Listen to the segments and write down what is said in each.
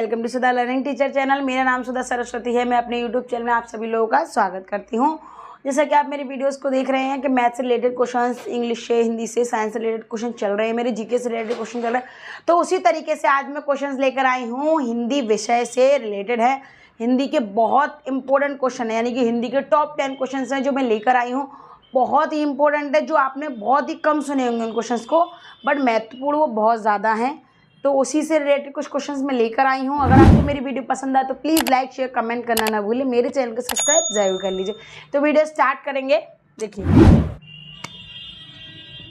Welcome to Sudha learning teacher channel. मेरा नाम सुधा सरस्वती है। मैं अपने यूट्यूब चैनल में आप सभी लोगों का स्वागत करती हूँ। जैसा कि आप मेरी वीडियोस को देख रहे हैं कि मैथ से रिलेटेड क्वेश्चंस, इंग्लिश से, हिंदी से, साइंस से रिलेटेड क्वेश्चन चल रहे हैं, मेरे जीके से रिलेटेड क्वेश्चन चल रहे हैं। तो उसी तरीके से आज मैं क्वेश्चंस लेकर आई हूँ, हिंदी विषय से रिलेटेड है। हिंदी के बहुत इंपॉर्टेंट क्वेश्चन है, यानी कि हिंदी के टॉप 10 क्वेश्चन हैं जो मैं लेकर आई हूँ। बहुत ही इंपॉर्टेंट है, जो आपने बहुत ही कम सुने होंगे उन क्वेश्चंस को, बट महत्वपूर्ण वो बहुत ज़्यादा हैं। तो उसी से रिलेटेड कुछ क्वेश्चंस मैं लेकर आई हूँ। अगर आपको मेरी वीडियो पसंद आए तो प्लीज़ लाइक, शेयर, कमेंट करना ना भूलें। मेरे चैनल को सब्सक्राइब जरूर कर लीजिए। तो वीडियो स्टार्ट करेंगे। देखिए,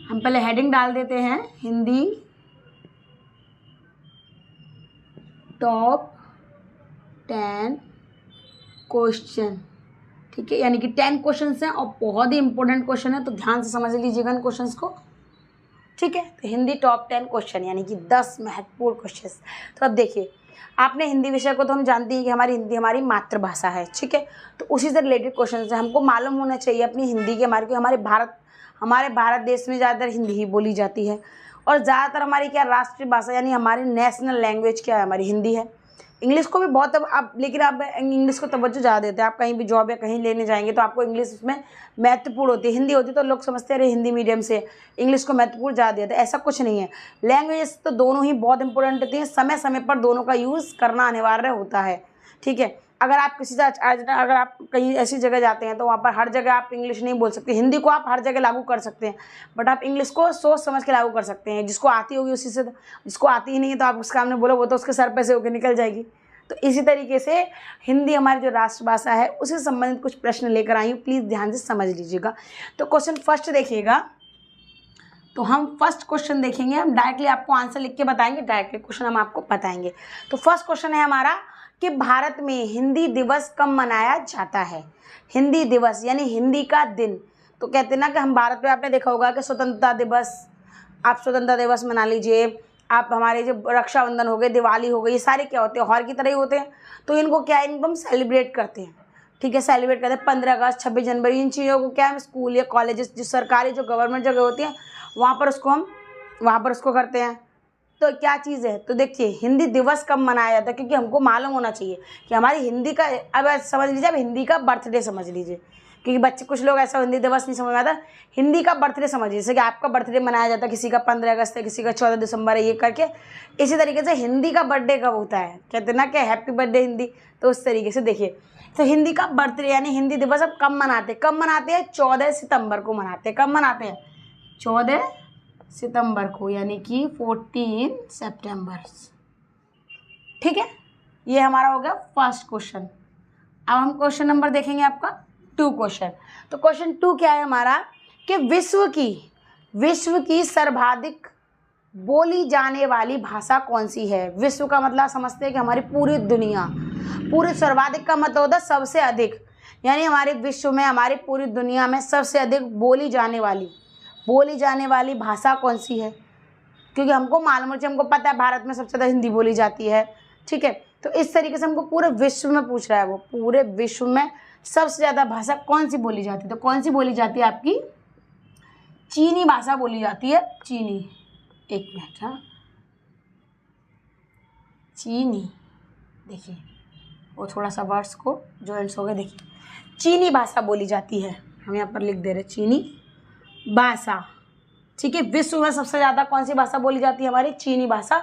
हम पहले हेडिंग डाल देते हैं, हिंदी टॉप 10 क्वेश्चन। ठीक है, यानी कि 10 क्वेश्चन हैं और बहुत ही इंपॉर्टेंट क्वेश्चन है, तो ध्यान से समझ लीजिएगा इन क्वेश्चन को। ठीक है, तो हिंदी टॉप 10 क्वेश्चन यानी कि 10 महत्वपूर्ण क्वेश्चन। तो अब देखिए, आपने हिंदी विषय को तो हम जानते हैं कि हमारी हिंदी हमारी मातृभाषा है। ठीक है, तो उसी से रिलेटेड क्वेश्चन है। हमको मालूम होना चाहिए अपनी हिंदी के हमारे, क्योंकि हमारे भारत देश में ज़्यादातर हिंदी ही बोली जाती है और ज़्यादातर हमारी क्या राष्ट्रीय भाषा यानी हमारी नेशनल लैंग्वेज क्या है, हमारी हिंदी है। इंग्लिश को भी बहुत अब लेकिन आप इंग्लिश को तवज्जो ज़्यादा देते हैं। आप कहीं भी जॉब या कहीं लेने जाएंगे तो आपको इंग्लिश उसमें महत्वपूर्ण होती है। हिंदी होती तो लोग समझते रहे हिंदी मीडियम से, इंग्लिश को महत्वपूर्ण ज़्यादा देते हैं। ऐसा कुछ नहीं है। लैंग्वेजेस तो दोनों ही बहुत इंपॉर्टेंट होती हैं। समय समय पर दोनों का यूज़ करना अनिवार्य होता है। ठीक है, अगर आप अगर आप कहीं ऐसी जगह जाते हैं तो वहाँ पर हर जगह आप इंग्लिश नहीं बोल सकते। हिंदी को आप हर जगह लागू कर सकते हैं, बट आप इंग्लिश को सोच समझ के लागू कर सकते हैं। जिसको आती होगी उसी से, जिसको आती ही नहीं है तो आप उसके सामने बोलो, वो तो उसके सर पे से होकर निकल जाएगी। तो इसी तरीके से हिंदी हमारी जो राष्ट्रभाषा है उससे संबंधित कुछ प्रश्न लेकर आई हूँ, प्लीज़ ध्यान से समझ लीजिएगा। तो क्वेश्चन फर्स्ट देखिएगा। तो हम फर्स्ट क्वेश्चन देखेंगे, हम डायरेक्टली आपको आंसर लिख के बताएंगे, डायरेक्टली क्वेश्चन हम आपको बताएंगे। तो फर्स्ट क्वेश्चन है हमारा कि भारत में हिंदी दिवस कब मनाया जाता है। हिंदी दिवस यानी हिंदी का दिन। तो कहते हैं ना कि हम भारत में, आपने देखा होगा कि स्वतंत्रता दिवस, आप स्वतंत्रता दिवस मना लीजिए, आप हमारे जो रक्षाबंधन हो गए, दिवाली हो गई, ये सारे क्या होते हैं, त्योहार की तरह ही होते हैं। तो इनको क्या है, इनको हम सेलिब्रेट करते हैं। ठीक है, सेलिब्रेट करते हैं। 15 अगस्त, 26 जनवरी, इन चीज़ों को क्या है, स्कूल या कॉलेजेस, जो सरकारी जो गवर्नमेंट जगह होती हैं वहाँ पर उसको करते हैं। तो क्या चीज़ है, तो देखिए हिंदी दिवस कब मनाया जाता है, क्योंकि हमको मालूम होना चाहिए कि हमारी हिंदी का, अब समझ लीजिए, अब हिंदी का बर्थडे समझ लीजिए, क्योंकि बच्चे कुछ लोग ऐसा हिंदी दिवस नहीं समझ में आता। हिंदी का बर्थडे समझिए, जैसे कि आपका बर्थडे मनाया जाता है, किसी का 15 अगस्त है, किसी का 14 दिसंबर है, ये करके। इसी तरीके से हिंदी का बर्थडे कब होता है, कहते हैं ना कि हैप्पी बर्थडे हिंदी। तो उस तरीके से देखिए, तो हिंदी का बर्थडे यानी हिंदी दिवस अब कब मनाते हैं 14 सितंबर को मनाते हैं। कब मनाते हैं, 14 सितंबर को, यानी कि 14 सितंबर। ठीक है, ये हमारा हो गया फर्स्ट क्वेश्चन। अब हम क्वेश्चन नंबर देखेंगे आपका 2 क्वेश्चन। तो क्वेश्चन 2 क्या है हमारा कि विश्व की सर्वाधिक बोली जाने वाली भाषा कौन सी है। विश्व का मतलब समझते हैं कि हमारी पूरी दुनिया, पूरी, सर्वाधिक का मतलब होता है सबसे अधिक, यानी हमारे विश्व में, हमारी पूरी दुनिया में सबसे अधिक बोली जाने वाली भाषा कौन सी है। क्योंकि हमको मालूम है, हमको पता है भारत में सबसे ज़्यादा हिंदी बोली जाती है। ठीक है, तो इस तरीके से हमको पूरे विश्व में पूछ रहा है, वो पूरे विश्व में सबसे ज़्यादा भाषा कौन सी बोली जाती है। तो कौन सी बोली जाती है आपकी, चीनी भाषा बोली जाती है। चीनी, एक मिनट, हाँ, चीनी, देखिए वो थोड़ा सा वर्ड्स को जॉइंट्स हो गए, देखिए चीनी भाषा बोली जाती है। हम यहाँ पर लिख दे रहे चीनी भाषा। ठीक है, विश्व में सबसे ज़्यादा कौन सी भाषा बोली जाती है, हमारी चीनी भाषा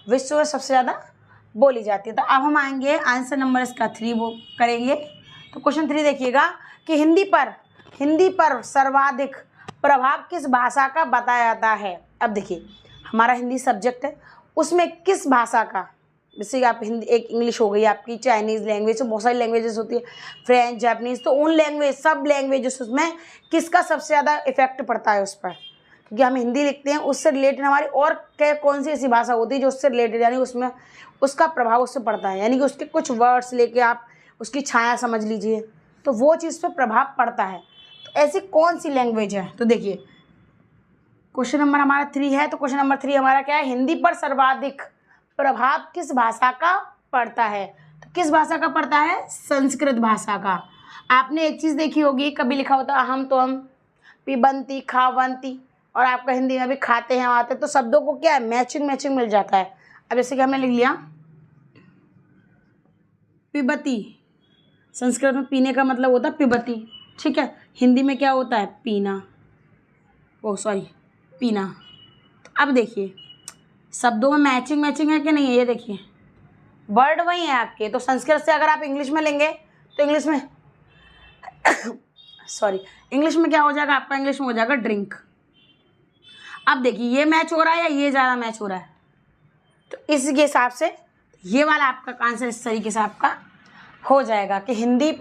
विश्व में सबसे ज़्यादा बोली जाती है। तो अब हम आएंगे आंसर नंबर इसका 3 वो करेंगे। तो क्वेश्चन 3 देखिएगा कि हिंदी पर सर्वाधिक प्रभाव किस भाषा का बताया जाता है। अब देखिए, हमारा हिंदी सब्जेक्ट है, उसमें किस भाषा का, जैसे आप हिंदी, एक इंग्लिश हो गई आपकी, चाइनीज़ लैंग्वेज, तो बहुत सारी लैंग्वेजेस होती है, फ्रेंच, जापानीज़, तो उन लैंग्वेज, सब लैंग्वेजेस उसमें किसका सबसे ज़्यादा इफेक्ट पड़ता है उस पर, क्योंकि हम हिंदी लिखते हैं, उससे रिलेटेड हमारी और क्या, कौन सी ऐसी भाषा होती है जो उससे रिलेटेड, यानी उसमें उसका प्रभाव उससे पड़ता है, यानी कि उसके कुछ वर्ड्स लेके आप उसकी छाया समझ लीजिए, तो वो चीज़ पर प्रभाव पड़ता है। तो ऐसी कौन सी लैंग्वेज है, तो देखिए क्वेश्चन नंबर हमारा 3 है। तो क्वेश्चन नंबर 3 हमारा क्या है, हिंदी पर सर्वाधिक प्रभाव किस भाषा का पड़ता है। तो किस भाषा का पड़ता है, संस्कृत भाषा का। आपने एक चीज़ देखी होगी, कभी लिखा होता है हम, तो हम, पिबंती, खावंती, और आपका हिंदी में भी खाते हैं, आते, तो शब्दों को क्या है, मैचिंग मिल जाता है। अब जैसे कि हमने लिख लिया पिबती, संस्कृत में पीने का मतलब होता है पिबती, ठीक है। हिंदी में क्या होता है? पीना, पीना। तो अब देखिए शब्दों में मैचिंग है कि नहीं है, ये देखिए वर्ड वही है आपके। तो संस्कृत से अगर आप इंग्लिश में लेंगे तो इंग्लिश में इंग्लिश में क्या हो जाएगा आपका? इंग्लिश में हो जाएगा ड्रिंक। अब देखिए ये मैच हो रहा है या ये ज़्यादा मैच हो रहा है? तो इसके हिसाब से ये वाला आपका आंसर इस तरीके से आपका हो जाएगा कि हिंदी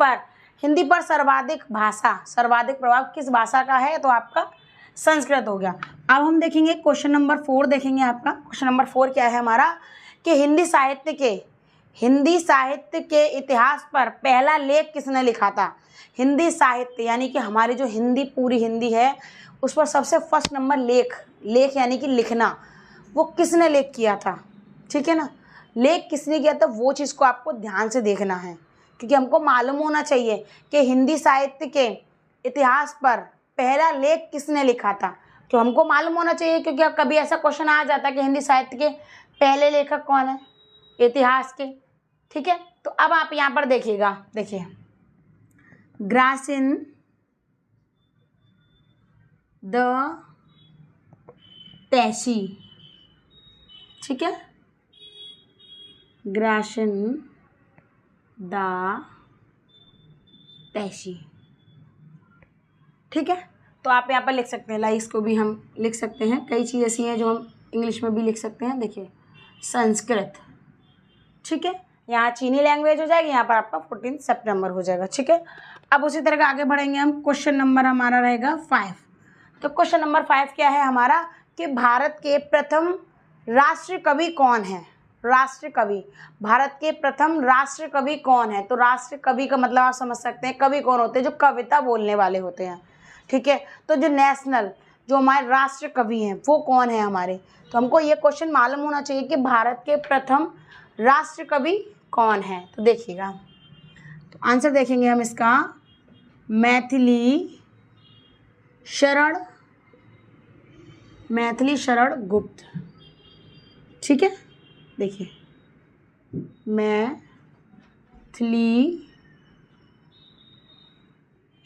पर सर्वाधिक प्रभाव किस भाषा का है? तो आपका संस्कृत हो गया। अब हम देखेंगे क्वेश्चन नंबर 4 देखेंगे आपका। क्वेश्चन नंबर 4 क्या है हमारा कि हिंदी साहित्य के इतिहास पर पहला लेख किसने लिखा था? हिंदी साहित्य यानी कि हमारी जो पूरी हिंदी है उस पर सबसे फर्स्ट नंबर लेख यानी कि लिखना, वो किसने लेख किया था? ठीक है ना, लेख किसने किया था वो चीज़ को आपको ध्यान से देखना है, क्योंकि हमको मालूम होना चाहिए कि हिंदी साहित्य के इतिहास पर पहला लेख किसने लिखा था। तो हमको मालूम होना चाहिए, क्योंकि अब कभी ऐसा क्वेश्चन आ जाता है कि हिंदी साहित्य के पहले लेखक कौन है इतिहास के, ठीक है। तो अब आप यहाँ पर देखिएगा, देखिए ग्रासिन द तैशी, ठीक है, ग्रासिन द तैशी, ठीक है। तो आप यहाँ पर लिख सकते हैं, लाइक्स को भी हम लिख सकते हैं, कई चीज़ ऐसी हैं जो हम इंग्लिश में भी लिख सकते हैं। देखिए संस्कृत, ठीक है, यहाँ चीनी लैंग्वेज हो जाएगी, यहाँ पर आपका 14 सितंबर हो जाएगा, ठीक है। अब उसी तरह का आगे बढ़ेंगे हम। क्वेश्चन नंबर हमारा रहेगा 5। तो क्वेश्चन नंबर 5 क्या है हमारा कि भारत के प्रथम राष्ट्रीय कवि कौन है? भारत के प्रथम राष्ट्रीय कवि कौन है? तो राष्ट्रीय कवि का मतलब आप समझ सकते हैं, कवि कौन होते हैं? जो कविता बोलने वाले होते हैं, ठीक है। तो जो हमारे राष्ट्रीय कवि हैं वो कौन है हमारे? तो हमको ये क्वेश्चन मालूम होना चाहिए कि भारत के प्रथम राष्ट्रीय कवि कौन है। तो देखिएगा, तो आंसर देखेंगे हम इसका, मैथिली शरण गुप्त, ठीक है। देखिए मैथिली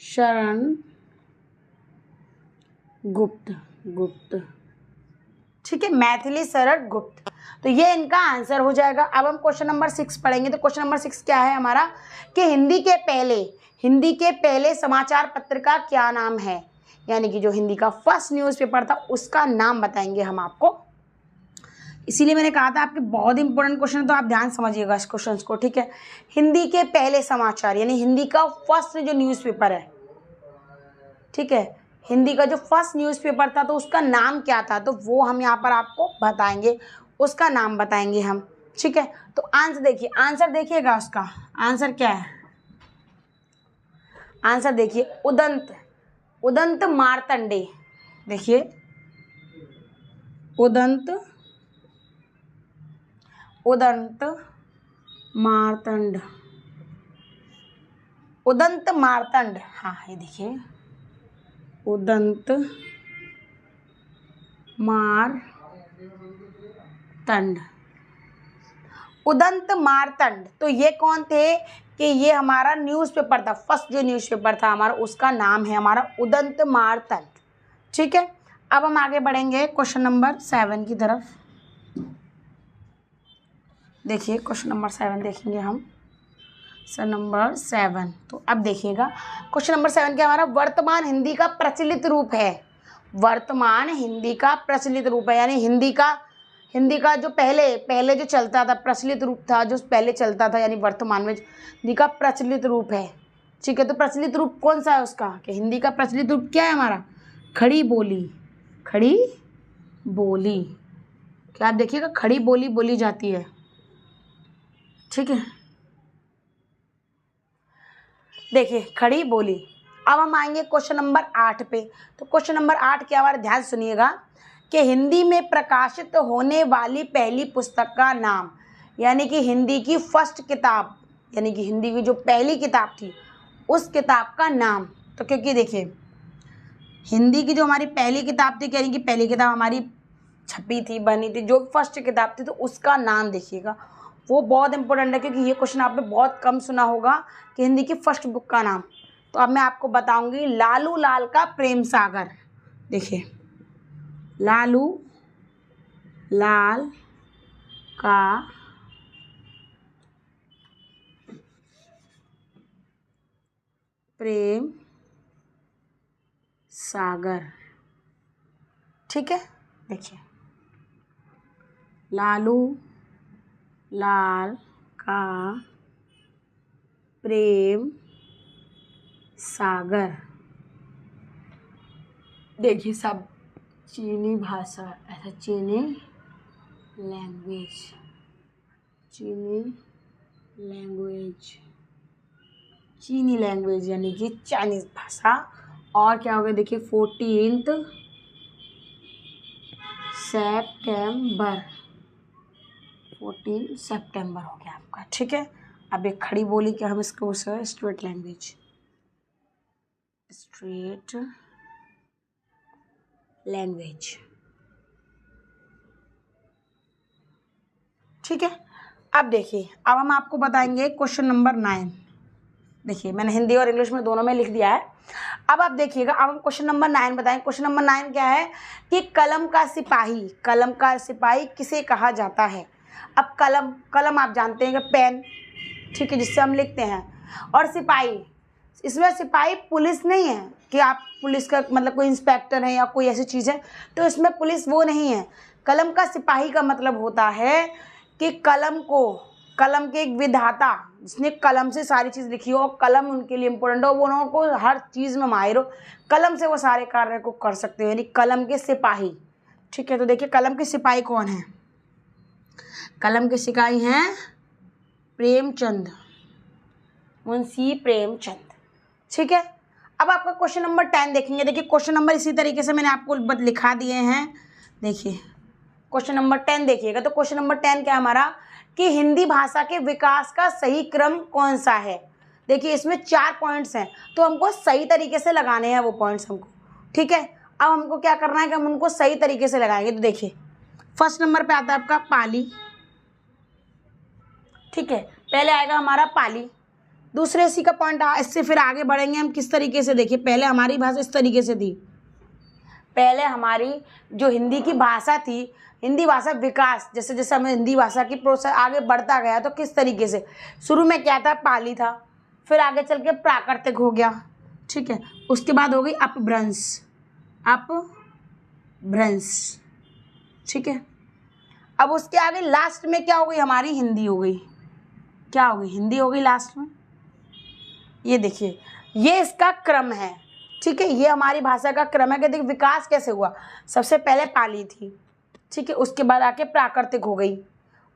शरण गुप्त, ठीक है, मैथिली शरण गुप्त। तो ये इनका आंसर हो जाएगा। अब हम क्वेश्चन नंबर 6 पढ़ेंगे। तो क्वेश्चन नंबर 6 क्या है हमारा कि हिंदी के पहले समाचार पत्र का क्या नाम है? यानी कि जो हिंदी का फर्स्ट न्यूज़पेपर था उसका नाम बताएंगे हम आपको। इसीलिए मैंने कहा था आपके बहुत इंपॉर्टेंट क्वेश्चन है, तो आप ध्यान समझिएगा इस क्वेश्चन को, ठीक है। हिंदी के पहले समाचार यानी हिंदी का फर्स्ट जो न्यूज़पेपर है, ठीक है, हिंदी का जो फर्स्ट न्यूज़पेपर था तो उसका नाम क्या था? तो वो हम यहाँ पर आपको बताएंगे, उसका नाम बताएंगे हम, ठीक है। तो आंसर देखिएगा, उसका आंसर क्या है? आंसर देखिए उदंत मार्तंडे। देखिए उदंत मार्तंड, हाँ ये देखिए उदंत मार्तंड। तो ये कौन थे कि ये हमारा न्यूज़पेपर था, फर्स्ट जो न्यूज़पेपर था हमारा उसका नाम है हमारा उदंत मार्तंड, ठीक है। अब हम आगे बढ़ेंगे क्वेश्चन नंबर 7 की तरफ। देखिए क्वेश्चन नंबर 7 देखेंगे हम, क्वेश्चन नंबर 7। तो अब देखिएगा क्वेश्चन नंबर 7 क्या हमारा वर्तमान हिंदी का प्रचलित रूप है। वर्तमान हिंदी का प्रचलित रूप है यानी हिंदी का जो पहले जो चलता था, प्रचलित रूप था जो पहले चलता था, यानी वर्तमान में हिंदी का प्रचलित रूप है, ठीक है। तो प्रचलित रूप कौन सा है उसका कि हिंदी का प्रचलित रूप क्या है हमारा? खड़ी बोली। क्या आप देखिएगा खड़ी बोली बोली जाती है, ठीक है। देखिए खड़ी बोली। अब हम आएंगे क्वेश्चन नंबर 8 पे। तो क्वेश्चन नंबर 8 क्या हमारा, ध्यान सुनिएगा कि हिंदी में प्रकाशित होने वाली पहली पुस्तक का नाम, यानी कि हिंदी की फर्स्ट किताब, यानी कि हिंदी की जो पहली किताब थी उस किताब का नाम। तो क्योंकि देखिए हिंदी की जो हमारी पहली किताब थी, यानी कि पहली किताब हमारी छपी थी, बनी थी, जो फर्स्ट किताब थी, तो उसका नाम देखिएगा वो बहुत इंपॉर्टेंट है, क्योंकि ये क्वेश्चन आपने बहुत कम सुना होगा कि हिंदी की फर्स्ट बुक का नाम। तो अब मैं आपको बताऊंगी लालू लाल का प्रेम सागर। देखिए, लालू लाल का प्रेम सागर। ठीक है, देखिए, लालू लाल का प्रेम सागर। देखिए, सब चीनी भाषा, ऐसा चीनी लैंग्वेज, चीनी लैंग्वेज, चीनी लैंग्वेज यानी कि चाइनीज भाषा। और क्या हो गया, देखिए 14 सितंबर, 14 सितंबर हो गया आपका। ठीक है, अब एक खड़ी बोली क्या हम इसको स्ट्रेट लैंग्वेज, स्ट्रेट लैंग्वेज। ठीक है, अब देखिए, अब हम आपको बताएंगे क्वेश्चन नंबर 9। देखिए, मैंने हिंदी और इंग्लिश में दोनों में लिख दिया है। अब आप देखिएगा, अब हम क्वेश्चन नंबर 9 बताएंगे। क्वेश्चन नंबर 9 क्या है कि कलम का सिपाही, कलम का सिपाही किसे कहा जाता है। अब कलम आप जानते हैं कि पेन, ठीक है, जिससे हम लिखते हैं। और सिपाही, इसमें सिपाही पुलिस नहीं है कि आप पुलिस का मतलब कोई इंस्पेक्टर है या कोई ऐसी चीज़ है, तो इसमें पुलिस वो नहीं है। कलम का सिपाही का मतलब होता है कि कलम के एक विधाता, जिसने कलम से सारी चीज़ लिखी हो, कलम उनके लिए इम्पोर्टेंट हो, वो उन्होंने को हर चीज़ में माहिर हो, कलम से वो सारे कार्य को कर सकते हो, यानी कलम के सिपाही। ठीक है, तो देखिए कलम के सिपाही कौन है। कलम के सिपाही हैं प्रेमचंद, मुंशी प्रेमचंद। ठीक है, अब आपका क्वेश्चन नंबर 10 देखेंगे। देखिए, क्वेश्चन नंबर इसी तरीके से मैंने आपको लिखा दिए हैं। देखिए, क्वेश्चन नंबर 10 देखिएगा। तो क्वेश्चन नंबर 10 क्या हमारा कि हिंदी भाषा के विकास का सही क्रम कौन सा है। देखिए, इसमें 4 पॉइंट्स हैं, तो हमको सही तरीके से लगाने हैं वो पॉइंट्स हमको। ठीक है, अब हमको क्या करना है कि हम उनको सही तरीके से लगाएंगे। तो देखिए, फर्स्ट नंबर पे आता है आपका पाली। ठीक है, पहले आएगा हमारा पाली। दूसरे इसी का पॉइंट, इससे फिर आगे बढ़ेंगे हम किस तरीके से। देखिए, पहले हमारी भाषा इस तरीके से थी, पहले हमारी जो हिंदी की भाषा थी, हिंदी भाषा विकास, जैसे जैसे हमें हिंदी भाषा की प्रोसेस आगे बढ़ता गया, तो किस तरीके से शुरू में क्या था, पाली था, फिर आगे चल के प्राकृतिक हो गया। ठीक है, उसके बाद हो गई अपभ्रंश, अपभ्रंश। ठीक है, अब उसके आगे लास्ट में क्या हो गई, हमारी हिंदी हो गई। क्या हो गई, हिंदी हो गई लास्ट में। ये देखिए, ये इसका क्रम है। ठीक है, ये हमारी भाषा का क्रम है कि देखिए विकास कैसे हुआ। सबसे पहले पाली थी, ठीक है, उसके बाद आके प्राकृतिक हो गई,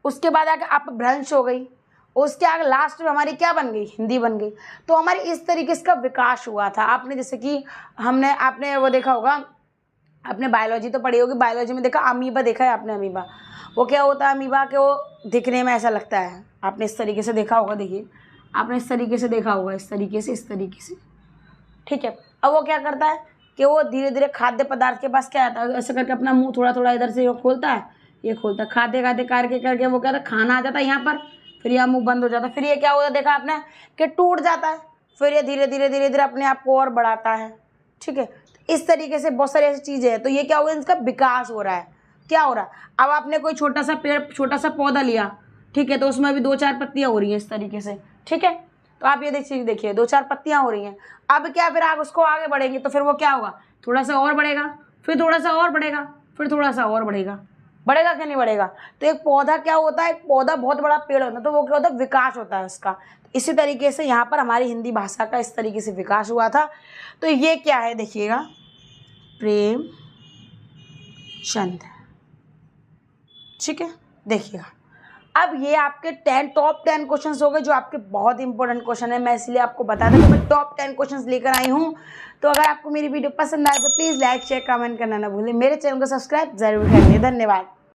उसके बाद आके अपभ्रंश हो गई, उसके आगे लास्ट में हमारी क्या बन गई, हिंदी बन गई। तो हमारी इस तरीके से का विकास हुआ था। आपने जैसे कि आपने वो देखा होगा, आपने बायोलॉजी तो पढ़ी होगी, बायोलॉजी में देखा अमीबा, देखा है आपने अमीबा। वो क्या होता है अमीबा के, वो दिखने में ऐसा लगता है, आपने इस तरीके से देखा होगा। देखिए, आपने इस तरीके से देखा होगा, इस तरीके से, इस तरीके से। ठीक है, अब वो क्या करता है कि वो धीरे धीरे खाद्य पदार्थ के पास क्या आता है, ऐसे करके अपना मुंह थोड़ा थोड़ा इधर से वो खोलता है, ये खोलता है, खाते खाते करके करके वो क्या था, खाना आ जाता है यहाँ पर, फिर यह मुंह बंद हो जाता है, फिर ये क्या होता है देखा आपने कि टूट जाता है, फिर ये धीरे धीरे धीरे धीरे अपने आप को और बढ़ाता है। ठीक है, इस तरीके से बहुत सारी ऐसी चीज़ें हैं। तो ये क्या होगा, इसका विकास हो रहा है। क्या हो रहा है, अब आपने कोई छोटा सा पेड़, छोटा सा पौधा लिया, ठीक है, तो उसमें अभी 2-4 पत्तियाँ हो रही हैं इस तरीके से। ठीक है, तो आप ये देखिए 2-4 पत्तियाँ हो रही हैं। अब क्या, फिर आप उसको आगे बढ़ेंगे तो फिर वो क्या होगा, थोड़ा सा और बढ़ेगा, फिर थोड़ा सा और बढ़ेगा, फिर थोड़ा सा और बढ़ेगा। बढ़ेगा क्या, नहीं बढ़ेगा। तो एक पौधा क्या होता है, एक पौधा बहुत बड़ा पेड़ होता है, तो वो क्या होता है, विकास होता है उसका। इसी तरीके से यहाँ पर हमारी हिंदी भाषा का इस तरीके से विकास हुआ था। तो ये क्या है, देखिएगा, प्रेमचंद। ठीक है, देखिएगा, अब ये आपके टॉप 10 क्वेश्चंस हो गए, जो आपके बहुत इंपॉर्टेंट क्वेश्चन है। मैं इसलिए आपको बता दूं कि मैं टॉप 10 क्वेश्चंस लेकर आई हूँ। तो अगर आपको मेरी वीडियो पसंद आए तो प्लीज़ लाइक शेयर कमेंट करना ना भूलें। मेरे चैनल को सब्सक्राइब जरूर करिए। धन्यवाद।